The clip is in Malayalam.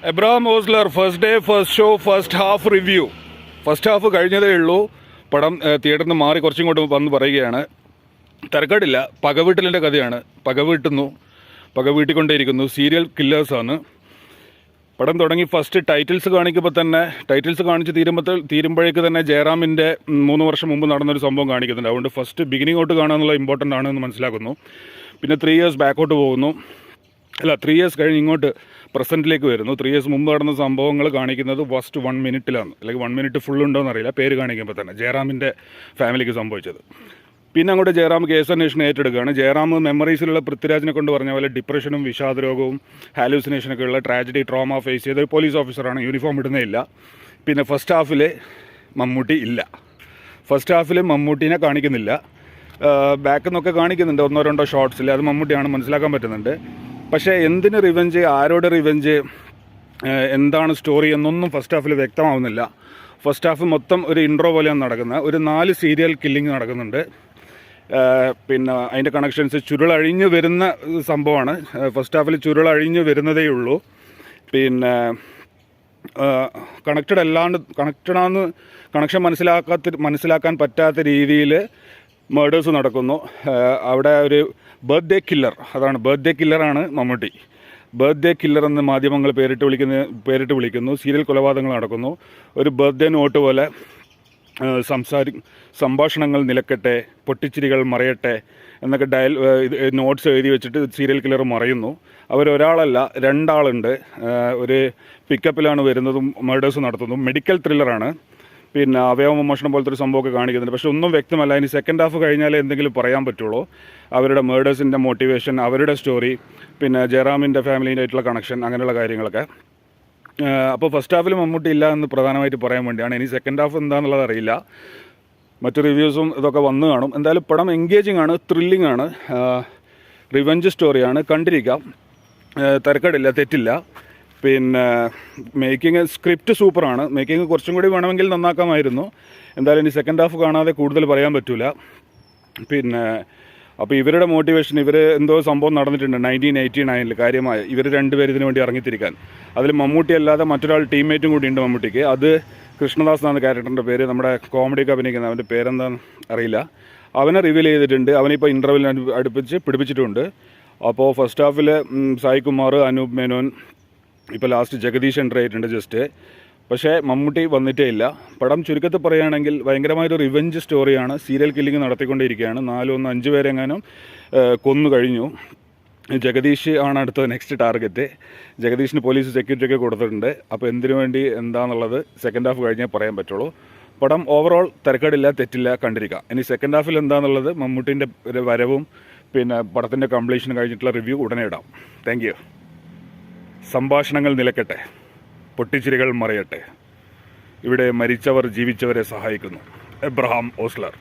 Abraham Ozler first day first show first half review. First half കഴിഞ്ഞതേ ഉള്ളൂ. പടം തിയേറ്ററിൽ നിന്ന് മാറി കുറച്ചും ഇങ്ങോട്ട് വന്ന് പറയുകയാണ്. തിരക്കേടില്ല, പകവീട്ടലിൻ്റെ കഥയാണ്. പകവീട്ടിക്കൊണ്ടേയിരിക്കുന്നു. സീരിയൽ കില്ലേഴ്സാണ്. പടം തുടങ്ങി ഫസ്റ്റ് ടൈറ്റിൽസ് കാണിക്കുമ്പോൾ തന്നെ, ടൈറ്റിൽസ് കാണിച്ച് തീരുമ്പോഴേക്ക് തന്നെ ജയറാമിൻ്റെ 3 വർഷം മുമ്പ് നടന്നൊരു സംഭവം കാണിക്കുന്നുണ്ട്. അതുകൊണ്ട് ഫസ്റ്റ് ബിഗിനിങ് ഔട്ട് കാണുക എന്നുള്ള ഇമ്പോർട്ടൻ്റ് ആണെന്ന് മനസ്സിലാക്കുന്നു. പിന്നെ 3 ഇയേഴ്സ് ബാക്കോട്ട് പോകുന്നു. 3 ഇയേഴ്സ് കഴിഞ്ഞ് ഇങ്ങോട്ട് പ്രസൻറ്റിലേക്ക് വരുന്നു. 3 ഇയേഴ്സ് മുമ്പ് നടന്ന സംഭവങ്ങൾ കാണിക്കുന്നത് ഫസ്റ്റ് 1 മിനിറ്റിലാണ്. അല്ലെങ്കിൽ 1 മിനിറ്റ് ഫുൾ ഉണ്ടോയെന്ന് അറിയില്ല. പേര് കാണിക്കുമ്പോൾ തന്നെ ജയറാമിൻ്റെ ഫാമിലിക്ക് സംഭവിച്ചത്. പിന്നെ അങ്ങോട്ട് ജയറാം കേസ് അന്വേഷണം ഏറ്റെടുക്കുകയാണ്. ജയറാം മെമ്മറീസിലുള്ള പൃഥ്വിരാജിനെ കൊണ്ട് പറഞ്ഞ പോലെ ഡിപ്രഷനും വിഷാദരോഗവും ഹാലൂസിനേഷനൊക്കെ ഉള്ള ട്രാജഡി ട്രോമ ഫേസ് ചെയ്ത ഒരു പോലീസ് ഓഫീസറാണ്. യൂണിഫോം ഇടുന്നേ ഇല്ല. പിന്നെ ഫസ്റ്റ് ഹാഫിൽ മമ്മൂട്ടി ഇല്ല. ഫസ്റ്റ് ഹാഫിൽ മമ്മൂട്ടീനെ കാണിക്കുന്നില്ല. ബാക്കിൽ നിന്നൊക്കെ കാണിക്കുന്നുണ്ട് 1-2 ഷോട്ട്സിൽ. അത് മമ്മൂട്ടിയാണ് മനസ്സിലാക്കാൻ പറ്റുന്നുണ്ട്. പക്ഷേ എന്തിന് റിവെഞ്ച്, ആരോട് റിവെഞ്ച്, എന്താണ് സ്റ്റോറി എന്നൊന്നും ഫസ്റ്റ് ഹാഫിൽ വ്യക്തമാവുന്നില്ല. ഫസ്റ്റ് ഹാഫ് മൊത്തം ഒരു ഇൻട്രോ പോലെയാണ് നടക്കുന്നത്. ഒരു 4 സീരിയൽ കില്ലിങ് നടക്കുന്നുണ്ട്. പിന്നെ അതിൻ്റെ കണക്ഷൻസ് ചുരുളഴിഞ്ഞ് വരുന്ന സംഭവമാണ്. ഫസ്റ്റ് ഹാഫിൽ ചുരുളഴിഞ്ഞ് വരുന്നതേ ഉള്ളൂ. പിന്നെ കണക്റ്റഡാന്ന് കണക്ഷൻ മനസ്സിലാക്കാൻ പറ്റാത്ത രീതിയിൽ മേഡേഴ്സ് നടക്കുന്നു. അവിടെ ഒരു ബർത്ത്ഡേ കില്ലർ, അതാണ് ബർത്ത്ഡേ കില്ലറാണ് മമ്മൂട്ടി. ബർത്ത്ഡേ കില്ലർ എന്ന് മാധ്യമങ്ങൾ പേരിട്ട് വിളിക്കുന്നു. സീരിയൽ കൊലപാതകങ്ങൾ നടക്കുന്നു. ഒരു ബർത്ത്ഡേ നോട്ട് പോലെ സംഭാഷണങ്ങൾ നിലക്കട്ടെ, പൊട്ടിച്ചിരികൾ മറയട്ടെ എന്നൊക്കെ നോട്ട്സ് എഴുതി വെച്ചിട്ട് സീരിയൽ കില്ലർ മറയുന്നു. അവരൊരാളല്ല, 2 ആളുണ്ട്. ഒരു പിക്കപ്പിലാണ് വരുന്നതും മേഡേഴ്സ് നടത്തുന്നതും. മെഡിക്കൽ ത്രില്ലറാണ്. പിന്നെ അവയവമോഷണം പോലത്തെ ഒരു സംഭവമൊക്കെ കാണിക്കുന്നുണ്ട്. പക്ഷെ ഒന്നും വ്യക്തമല്ല. ഇനി സെക്കൻഡ് ഹാഫ് കഴിഞ്ഞാലേ എന്തെങ്കിലും പറയാൻ പറ്റുള്ളൂ. അവരുടെ മേഡേഴ്സിൻ്റെ മോട്ടിവേഷൻ, അവരുടെ സ്റ്റോറി, പിന്നെ ജയറാമിൻ്റെ ഫാമിലീൻ്റെ ആയിട്ടുള്ള കണക്ഷൻ, അങ്ങനെയുള്ള കാര്യങ്ങളൊക്കെ. അപ്പോൾ ഫസ്റ്റ് ഹാഫിൽ മമ്മൂട്ടി ഇല്ല എന്ന് പ്രധാനമായിട്ട് പറയാൻ വേണ്ടിയാണ്. ഇനി സെക്കൻഡ് ഹാഫ് എന്താണെന്നുള്ളത് അറിയില്ല. മറ്റു റിവ്യൂസും ഇതൊക്കെ വന്നു കാണും. എന്തായാലും പടം എൻഗേജിങ് ആണ്, ത്രില്ലിംഗ് ആണ്, റിവെഞ്ച് സ്റ്റോറിയാണ്. കണ്ടിരിക്കാം, തിരക്കേടില്ല, തെറ്റില്ല. പിന്നെ മേക്കിംഗ്, സ്ക്രിപ്റ്റ് സൂപ്പറാണ്. മേക്കിംഗ് കുറച്ചും കൂടി വേണമെങ്കിൽ നന്നാക്കാമായിരുന്നു. എന്തായാലും ഇനി സെക്കൻഡ് ഹാഫ് കാണാതെ കൂടുതൽ പറയാൻ പറ്റില്ല. പിന്നെ അപ്പോൾ ഇവരുടെ മോട്ടിവേഷൻ, ഇവർ എന്തോ സംഭവം നടന്നിട്ടുണ്ട് 1989 കാര്യമായ. ഇവർ 2 പേര് ഇതിനു വേണ്ടി ഇറങ്ങിത്തിരിക്കാൻ. അതിൽ മമ്മൂട്ടി അല്ലാതെ മറ്റൊരാൾ ടീംമേറ്റും കൂടി ഉണ്ട് മമ്മൂട്ടിക്ക്. അത് കൃഷ്ണദാസ് എന്നാണ് ക്യാരക്ടറിൻ്റെ പേര്. നമ്മുടെ കോമഡിയൊക്കെ അഭിനയിക്കുന്ന, അവൻ്റെ പേരെന്താണെന്ന് അറിയില്ല. അവനെ റിവീൽ ചെയ്തിട്ടുണ്ട്. അവനിപ്പോൾ ഇൻ്റർവ്യൂവിൽ പിടിപ്പിച്ചിട്ടുണ്ട്. അപ്പോൾ ഫസ്റ്റ് ഹാഫിൽ സായി കുമാർ, അനൂപ് മേനോൻ, ഇപ്പോൾ ലാസ്റ്റ് ജഗദീഷ് എൻ്റർ ആയിട്ടുണ്ട് ജസ്റ്റ്. പക്ഷേ മമ്മൂട്ടി വന്നിട്ടേ ഇല്ല. പടം ചുരുക്കത്തിൽ പറയുകയാണെങ്കിൽ ഭയങ്കരമായൊരു റിവെഞ്ച് സ്റ്റോറിയാണ്. സീരിയൽ കില്ലിങ് നടത്തിക്കൊണ്ടിരിക്കുകയാണ്. 5 പേരെങ്ങാനും കൊന്നു കഴിഞ്ഞു. ജഗദീഷ് ആണ് അടുത്ത നെക്സ്റ്റ് ടാർഗറ്റ്. ജഗദീഷിന് പോലീസ് സെക്യൂരിറ്റി ഒക്കെ കൊടുത്തിട്ടുണ്ട്. അപ്പോൾ എന്തിനു വേണ്ടി എന്താണെന്നുള്ളത് സെക്കൻഡ് ഹാഫ് കഴിഞ്ഞേ പറയാൻ പറ്റുള്ളൂ. പടം ഓവറോൾ തിരക്കേടില്ല, തെറ്റില്ല, കണ്ടിരിക്കാം. ഇനി സെക്കൻഡ് ഹാഫിൽ എന്താണെന്നുള്ളത് മമ്മൂട്ടീൻ്റെ ഒരു വരവും പിന്നെ പടത്തിൻ്റെ കംപ്ലീഷൻ കഴിഞ്ഞിട്ടുള്ള റിവ്യൂ ഉടനെ ഇടാം. Thank you. സംഭാഷണങ്ങൾ നിലക്കട്ടെ, പൊട്ടിച്ചിരികൾ മറയട്ടെ. ഇവിടെ മരിച്ചവർ ജീവിച്ചവരെ സഹായിക്കുന്നു. എബ്രഹാം ഓസ്ലർ.